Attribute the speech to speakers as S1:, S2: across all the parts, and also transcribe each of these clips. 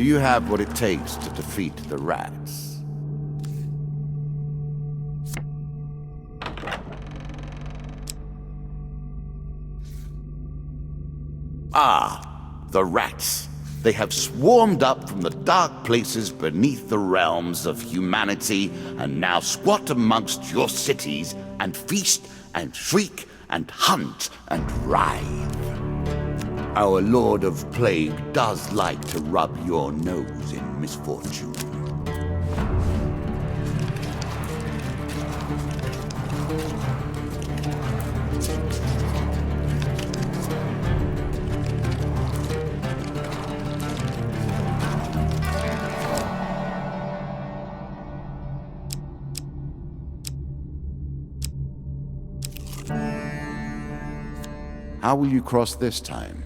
S1: Do you have what it takes to defeat the rats? Ah, the rats. They have swarmed up from the dark places beneath the realms of humanity and now squat amongst your cities and feast and shriek and hunt and writhe. Our Lord of Plague does like to rub your nose in misfortune. How will you cross this time?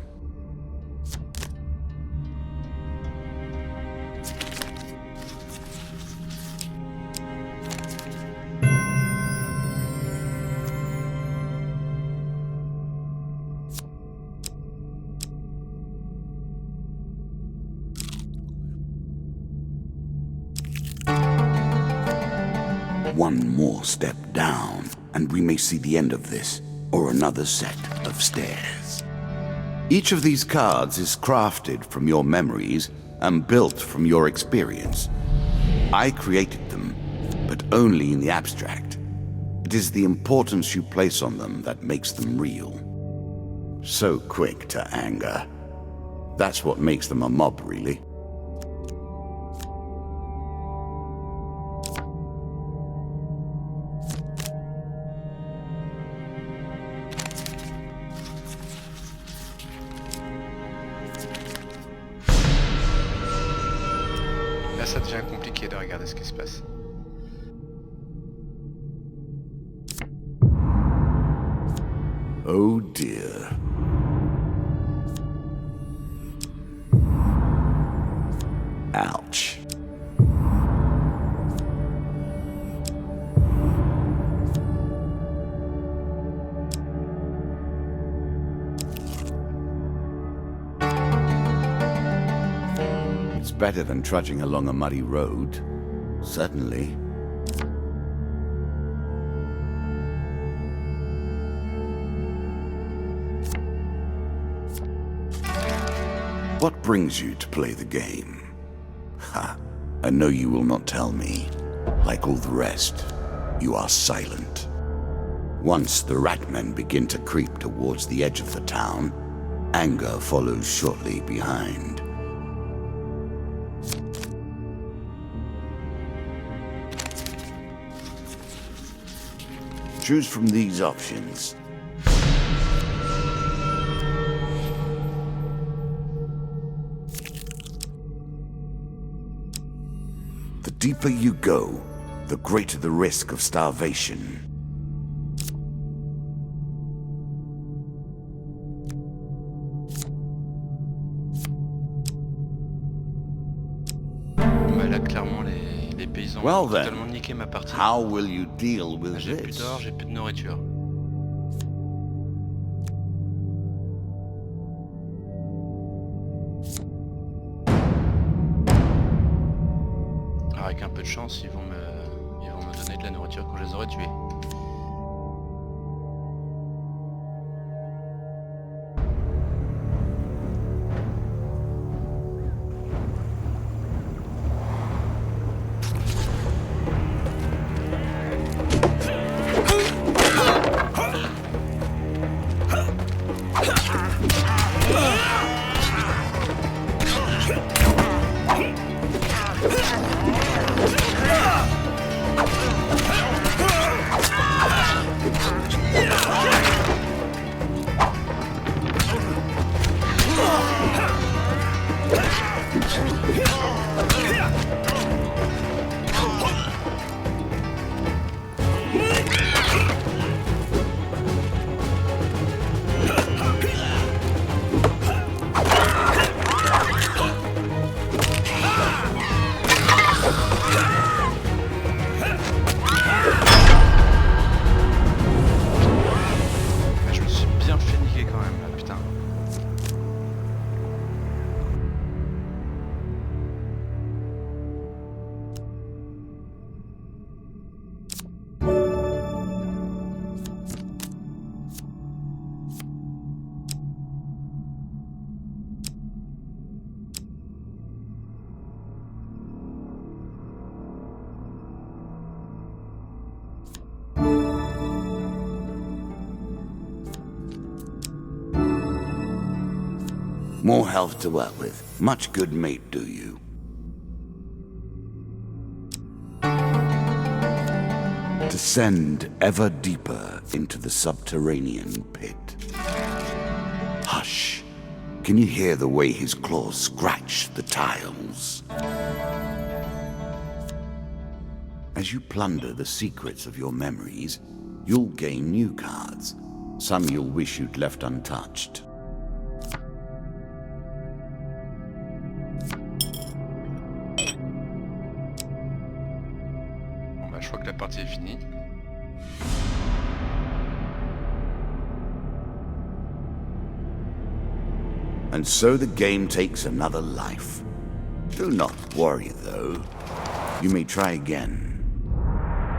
S1: One more step down, and we may see the end of this, or another set of stairs. Each of these cards is crafted from your memories and built from your experience. I created them, but only in the abstract. It is the importance you place on them that makes them real. So quick to anger. That's what makes them a mob, really.
S2: Ça devient compliqué de regarder ce qui se passe.
S1: Oh dear. Ouch. It's better than trudging along a muddy road. Certainly. What brings you to play the game? Ha! I know you will not tell me. Like all the rest, you are silent. Once the ratmen begin to creep towards the edge of the town, anger follows shortly behind. Choose from these options. The deeper you go, the greater the risk of starvation.
S2: Ouais, là, clairement, les paysans
S1: Well
S2: ont
S1: then,
S2: totalement niqué ma partie.
S1: how will you deal with
S2: J'ai plus
S1: this?
S2: d'or, j'ai plus de nourriture. Alors, avec un peu de chance, ils vont me donner de la nourriture quand je les aurai tués.
S1: More health to work with. Much good mate do you. Descend ever deeper into the subterranean pit. Hush. Can you hear the way his claws scratch the tiles? As you plunder the secrets of your memories, you'll gain new cards. Some you'll wish you'd left untouched.
S2: Bon bah je crois que la partie est finie.
S1: And so the game takes another life. Do not worry, though. You may try again.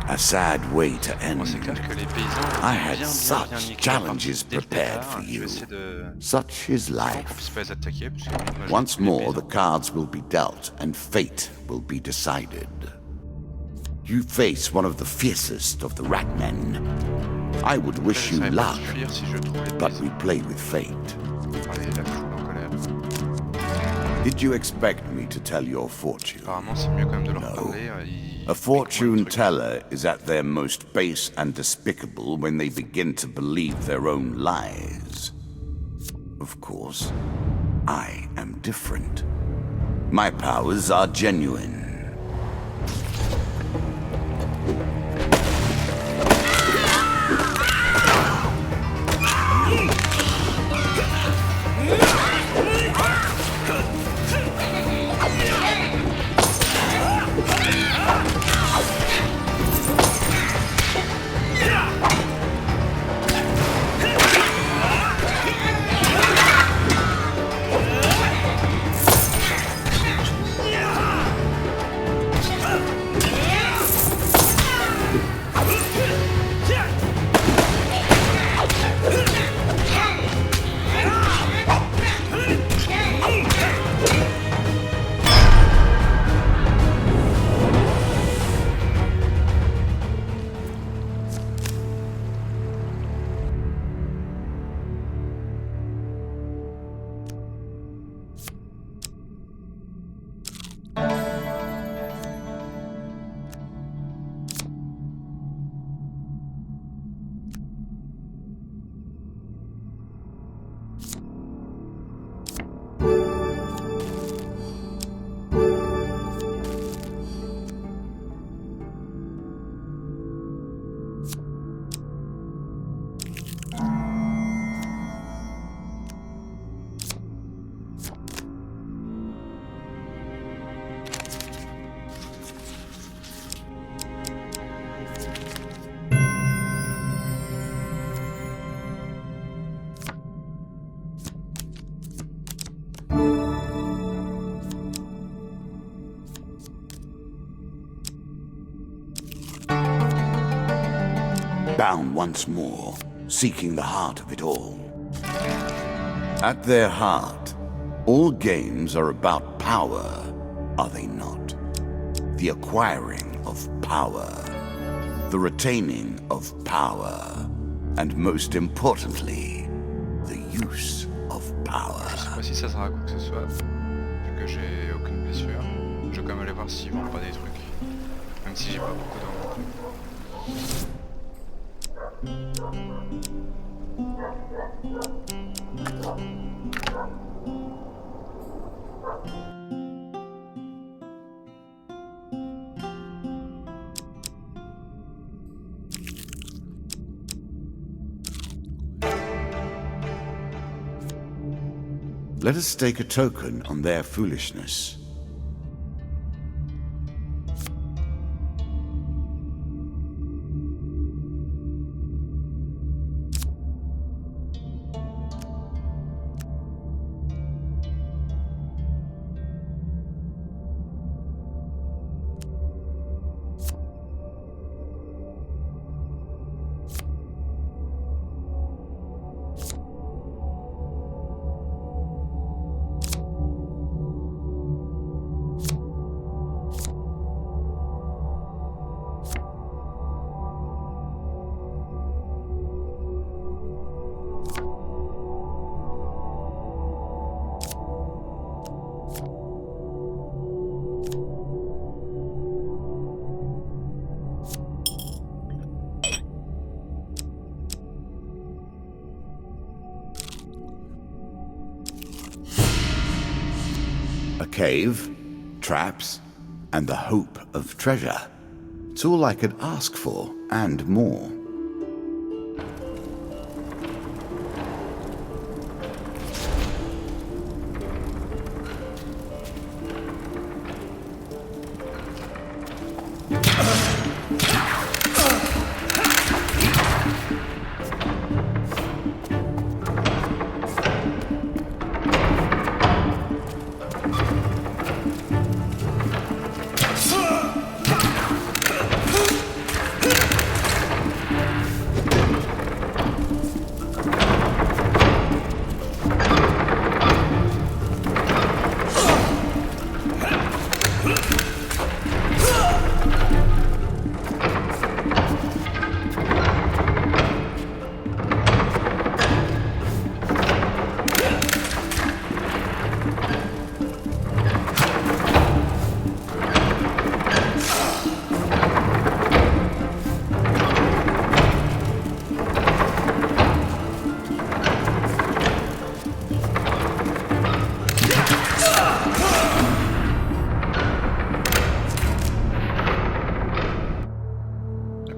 S1: A sad way to end.
S2: Moi c'est clair que les paysans
S1: I had
S2: bien
S1: such
S2: niqué la
S1: challenges
S2: partie dès le
S1: prepared
S2: départ.
S1: for
S2: Je vais
S1: you.
S2: essayer de...
S1: Such is
S2: qu'on
S1: life.
S2: puisse pas les attaquer parce que moi, je
S1: Once
S2: tue les
S1: more, the
S2: paysans.
S1: cards will be dealt and fate will be decided. You face one of the fiercest of the Ratmen. I would wish you
S2: Je saurais pas
S1: luck,
S2: fuir si je trouve les
S1: but
S2: paysans.
S1: we play with fate.
S2: Allez, la foule en colère.
S1: Did you expect me to tell your fortune?
S2: Apparemment c'est mieux quand même de leur
S1: No.
S2: parler.
S1: A fortune teller is at their most base and despicable when they begin to believe their own lies. Of course, I am different. My powers are genuine. Bound once more, seeking the heart of it all. At their heart, all games are about power, are they not? The acquiring of power, the retaining of power, and most importantly, the use of power.
S2: Je sais pas si ça sert à quoi que ce soit, vu que j'ai aucune blessure. Je vais quand même aller voir s'ils vendent pas des trucs. Même si j'ai pas beaucoup d'argent.
S1: Let us stake a token on their foolishness. A cave, traps, and the hope of treasure. It's all I could ask for, and more.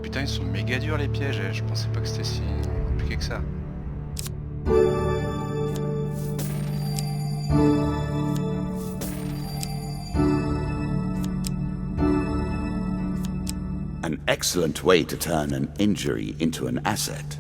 S2: Putain, ils sont méga durs les pièges, je pensais pas que c'était si compliqué que ça.
S1: An excellent way to turn an injury into an asset.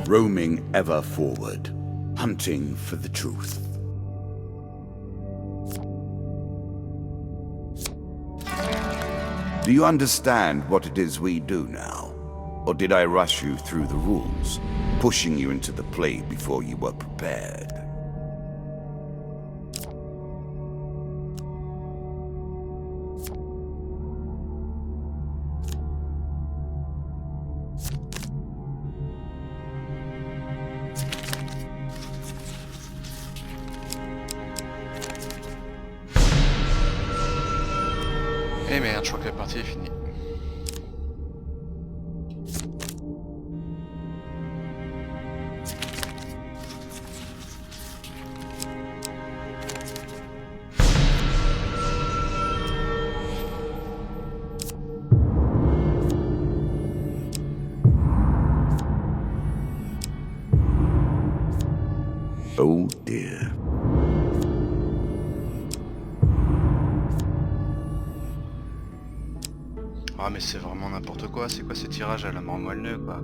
S1: Roaming ever forward, hunting for the truth. Do you understand what it is we do now? Or did I rush you through the rules, pushing you into the play before you were prepared?
S2: Eh merde, je crois que la partie est finie.
S1: Oh dear.
S2: Ah mais c'est vraiment n'importe quoi, c'est quoi ce tirage à la mort moelle quoi.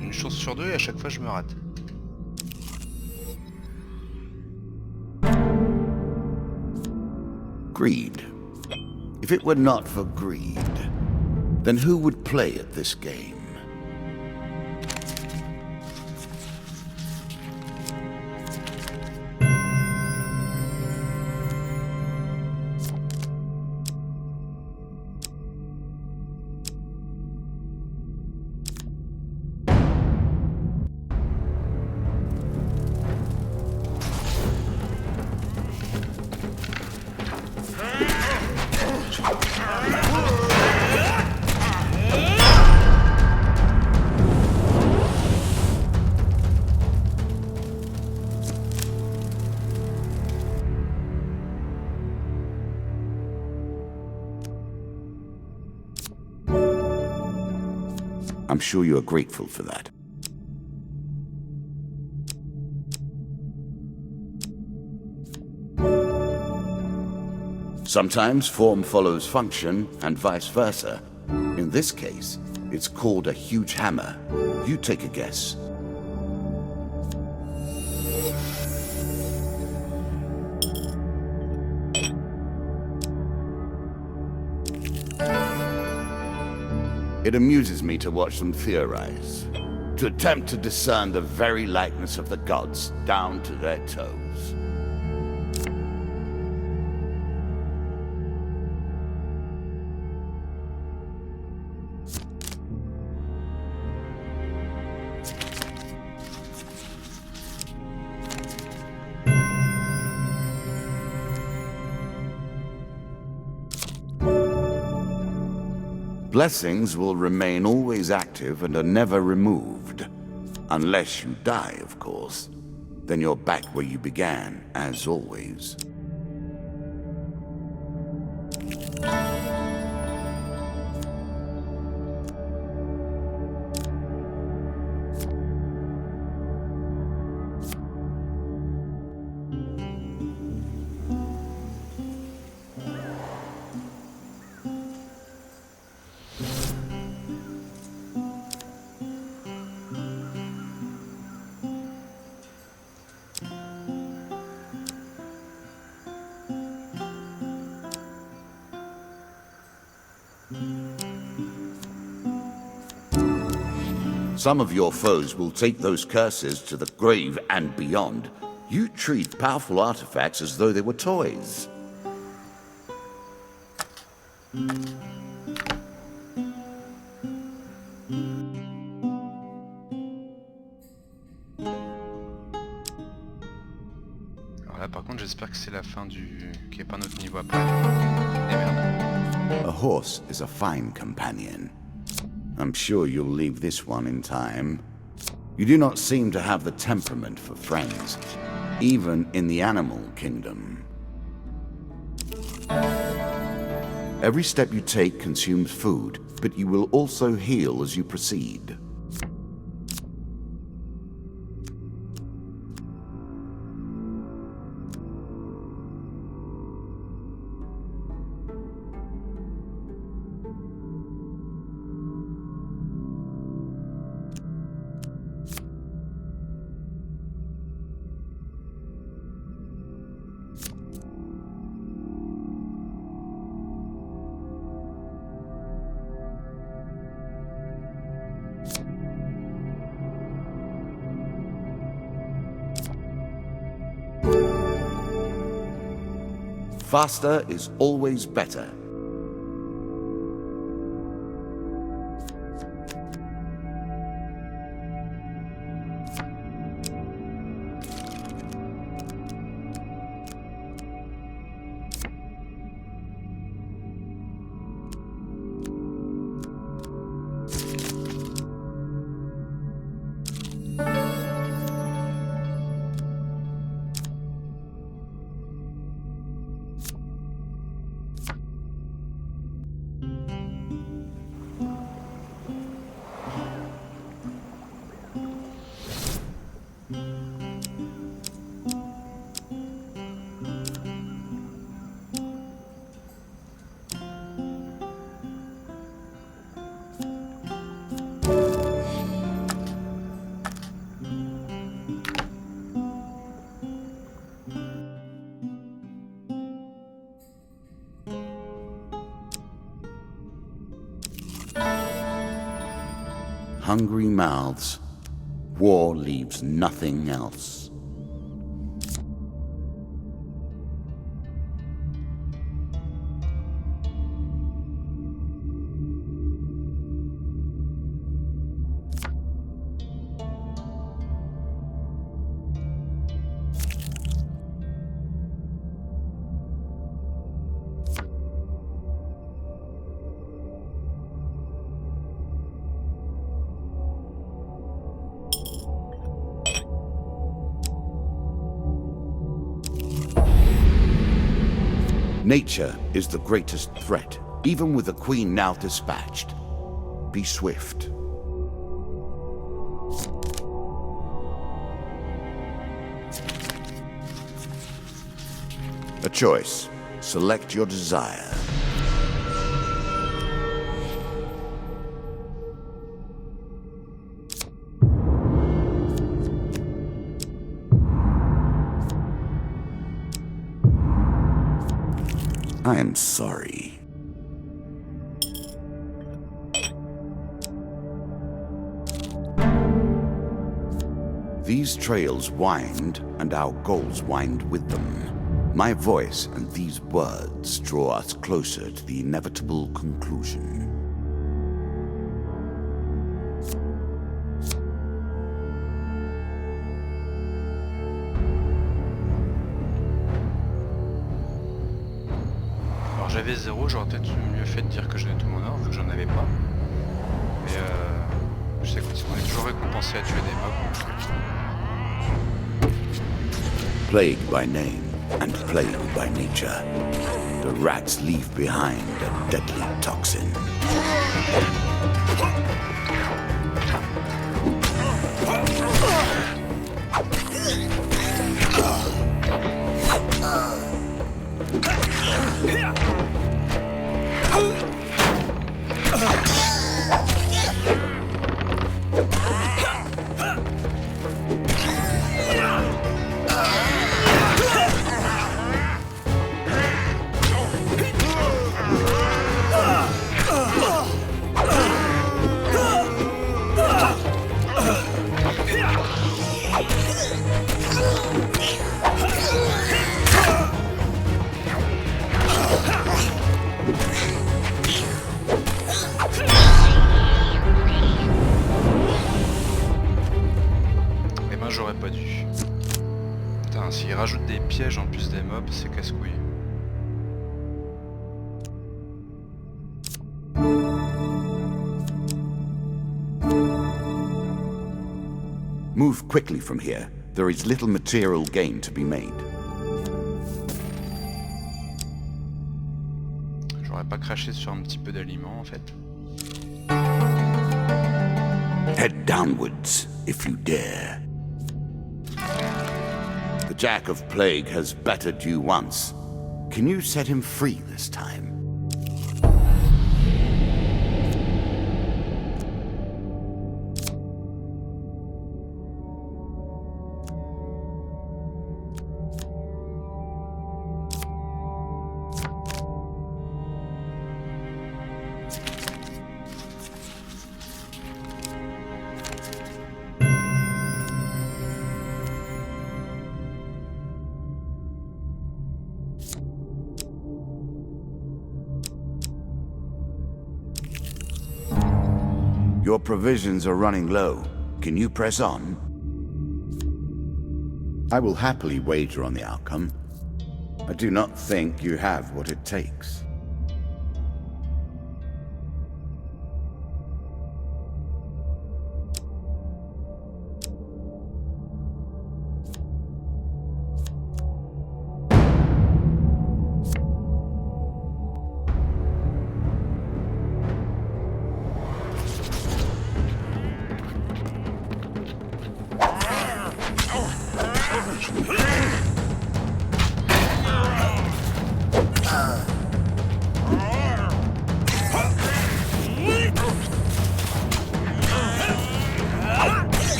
S2: Une chance sur deux et à chaque fois je me rate.
S1: Greed. If it were not for greed, then who would play at this game? I'm sure you are grateful for that. Sometimes form follows function, and vice versa. In this case, it's called a huge hammer. You take a guess. It amuses me to watch them theorize, to attempt to discern the very likeness of the gods down to their toes. blessings will remain always active and are never removed. Unless you die, of course. Then you're back where you began, as always. Some of your foes will take those curses to the grave and beyond. You treat powerful artifacts as though they were toys.
S2: Alors là par contre j'espère que c'est la fin du... qu'il n'y ait pas un autre niveau après. Et merde.
S1: A horse is a fine companion. I'm sure you'll leave this one in time. You do not seem to have the temperament for friends, even in the animal kingdom. Every step you take consumes food, but you will also heal as you proceed. Faster is always better. Hungry mouths. War leaves nothing else. Nature is the greatest threat, even with the Queen now dispatched. Be swift. A choice. Select your desire. I am sorry. These trails wind, and our goals wind with them. My voice and these words draw us closer to the inevitable conclusion.
S2: Alors Alors j'avais 0, j'aurais peut-être mieux fait de dire que je donnais tout mon or, vu que j'en avais pas. Mais je sais qu'on est toujours récompensé à tuer des mobs.
S1: Plague by name and plague by nature, the rats leave behind a deadly toxin.
S2: Eh ben j'aurais pas dû. Putain, s'ils rajoutent des pièges en plus des mobs, c'est casse-couille.
S1: Move quickly from here. There is little material gain to be made.
S2: J'aurais pas craché sur un petit peu d'aliments en fait.
S1: Head downwards, if you dare. The Jack of Plague has battered you once. Can you set him free this time? Your provisions are running low. Can you press on? I will happily wager on the outcome. I do not think you have what it takes.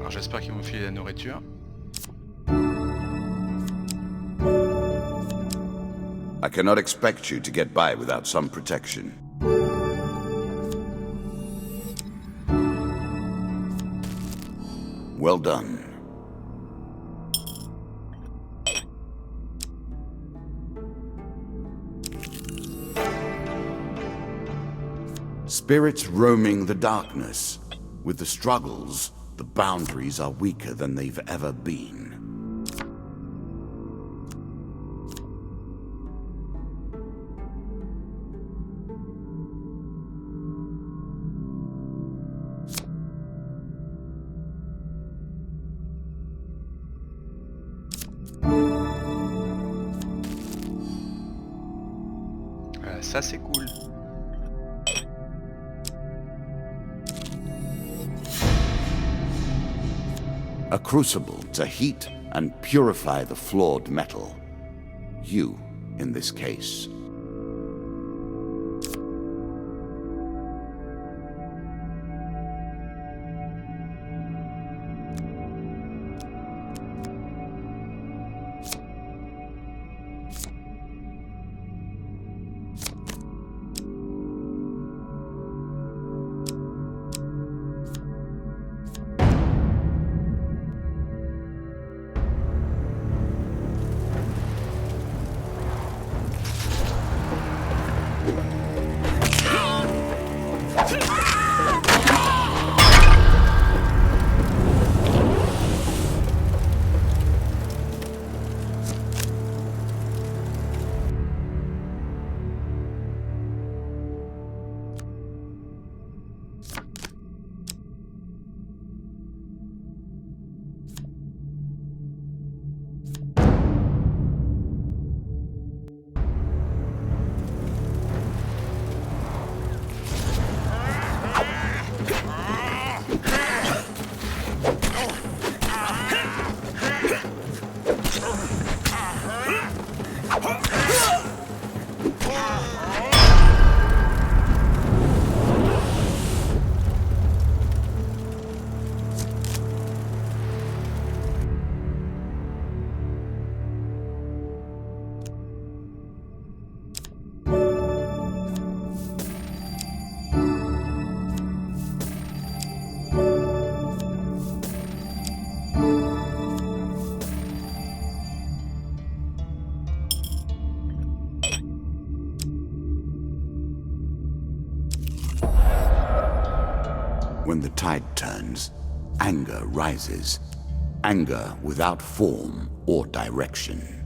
S2: Alors j'espère qu'ils vont filer la nourriture.
S1: I cannot expect you to get by without some protection. Well done. Spirits roaming the darkness. With the struggles, the boundaries are weaker than they've ever been.
S2: Ça c'est cool.
S1: A crucible to heat and purify the flawed metal. You, in this case. when the tide turns, anger rises. Anger without form or direction.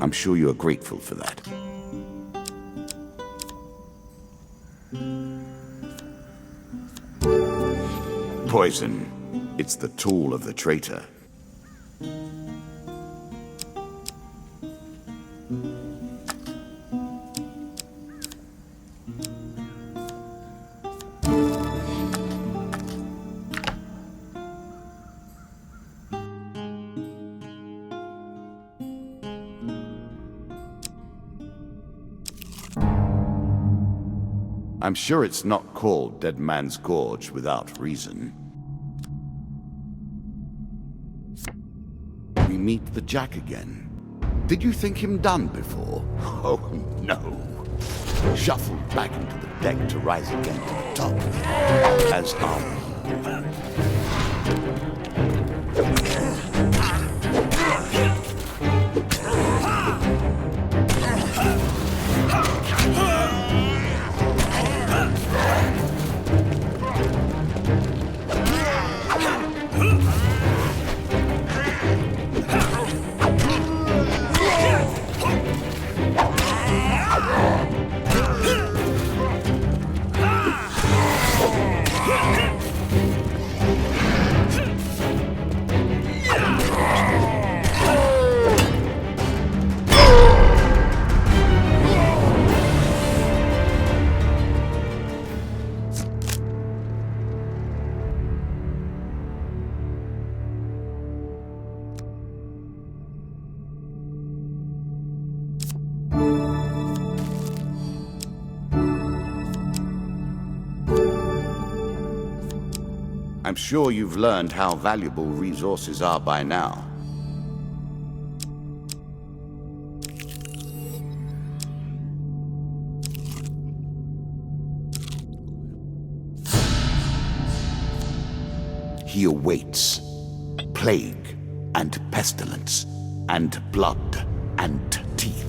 S1: I'm sure you are grateful for that. Poison. It's the tool of the traitor. I'm sure it's not called Dead Man's Gorge without reason. We meet the Jack again. Did you think him done before? Oh, no. Shuffled back into the deck to rise again to the top. As are we. I'm sure you've learned how valuable resources are by now. He awaits. Plague and pestilence and blood and teeth.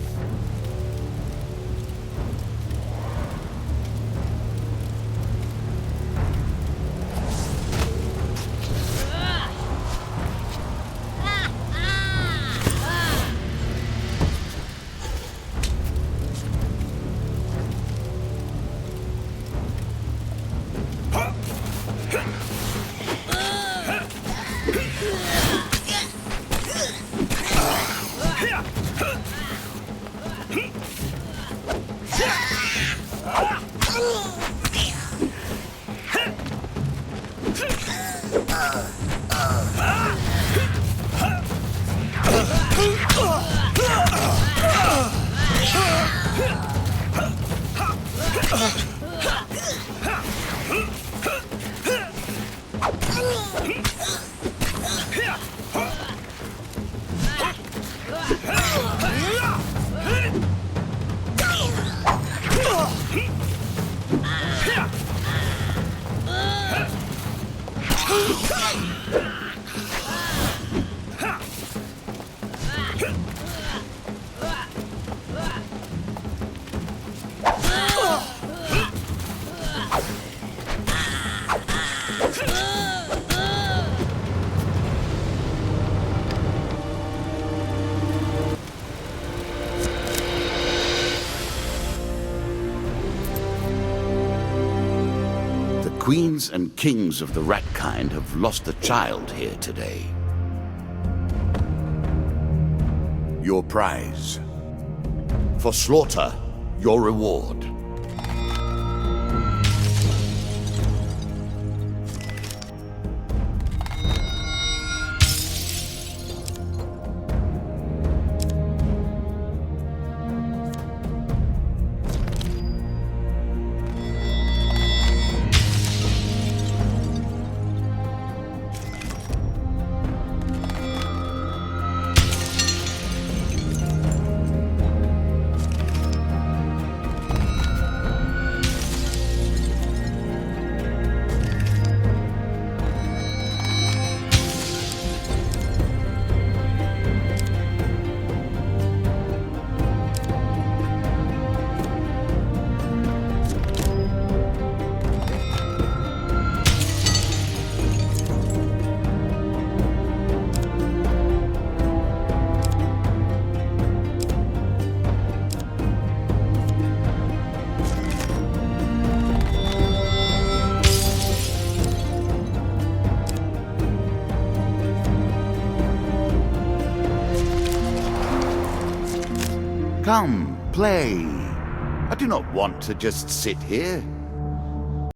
S1: queens and kings of the rat kind have lost a child here today. Your prize. For slaughter, your reward. Come, play. I do not want to just sit here.